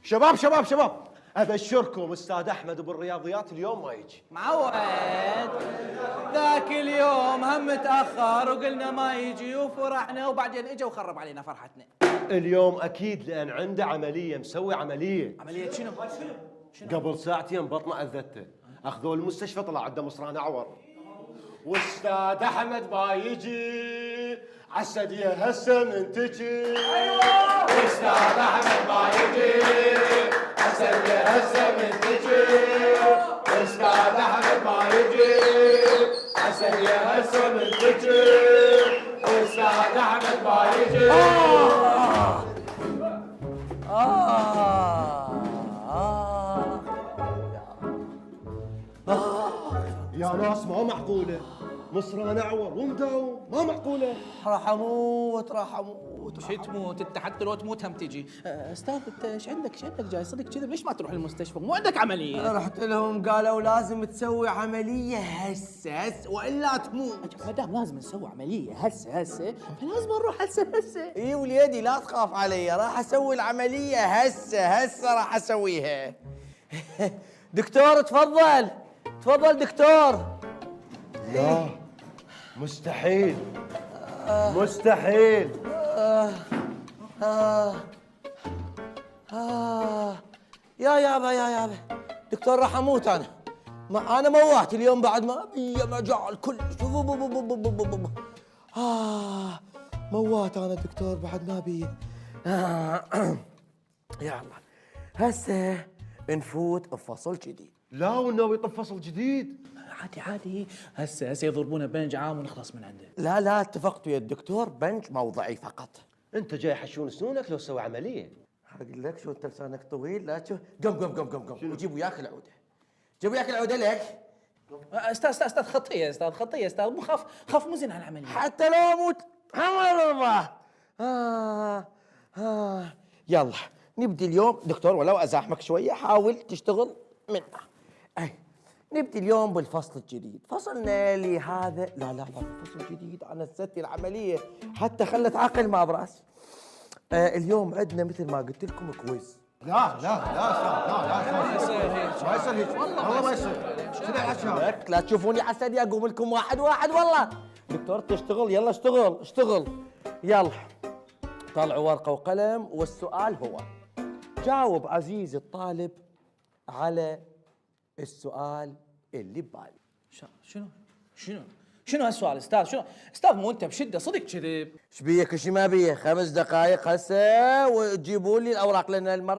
شباب شباب شباب، ابشركم استاذ احمد بالرياضيات اليوم ما يجي. معود ذاك اليوم هم متاخر وقلنا ما يجي وفرحنا وبعدين اجى وخرب علينا فرحتنا. اليوم اكيد لان عنده عمليه، مسوي عمليه. عملية شنو؟ قبل ساعتين بطنه اذته، اخذوه المستشفى طلع عنده مصران اعور. واستاذ احمد ما يجي عالسديه هسه من تجي. ايوه استاذ احمد ما يجي عالسديه هسه من تجي. استاذ احمد ما يجي عالسديه هسه من تجي. استاذ احمد ما يجي. يا ناس ما معقوله، مصران اعور ومداوم، ما معقوله. راح اموت راح اموت. شو تموت انت؟ حتى لو تموت هم تجي. استاذ انت ايش عندك جاي صدق كذا؟ ليش ما تروح المستشفى؟ مو عندك عمليه؟ رحت لهم قالوا لازم تسوي عمليه هسه والا تموت. ما دام لازم نسوي عمليه هسه فلازم نروح هسه. اي وليدي لا تخاف علي، راح اسوي العمليه هسه راح اسويها. دكتور تفضل دكتور. لا مستحيل مستحيل. يا يابا دكتور راح اموت انا. انا موات اليوم بعد ما بي مجال كل موات انا دكتور بعد ما بي. يلا هسه نفوت بفصل جديد. لا وناوي يطب فصل جديد. عادي هسه يضربونا بنج عام ونخلص من عنده. لا اتفقت ويا الدكتور بنج موضعي فقط. انت جاي حشون سنونك لو تسوي عمليه. اقول لك شو انت لسانك طويل. لا شو قم وجيب وياك العوده. جيب وياك العوده لك. استاذ خطيه استاذ مو خاف مزن على العمليه. حتى لو اموت حمل الله. يلا نبدي اليوم دكتور، ولو ازاحمك شويه حاول تشتغل منه. اي نبدي اليوم بالفصل الجديد. فصلنا لهذا لا فصل جديد. انا نسيت العمليه حتى خلت عقل ما براس. اليوم عندنا مثل ما قلت لكم كويز. لا ما يصير هيك والله ما يصير. شنو الحكي؟ لا تشوفوني حسدي اقوم لكم واحد والله. دكتور تشتغل، يلا اشتغل يلا. طلعوا ورقه وقلم والسؤال هو: جاوب عزيزي الطالب على السؤال اللي ببالي. شنو هالسؤال استاذ؟ استاذ مو انت بشده صدق كذب؟ ايش بيك ايش ما بيه؟ 5 دقائق هسه وتجيبوا لي الاوراق لان المره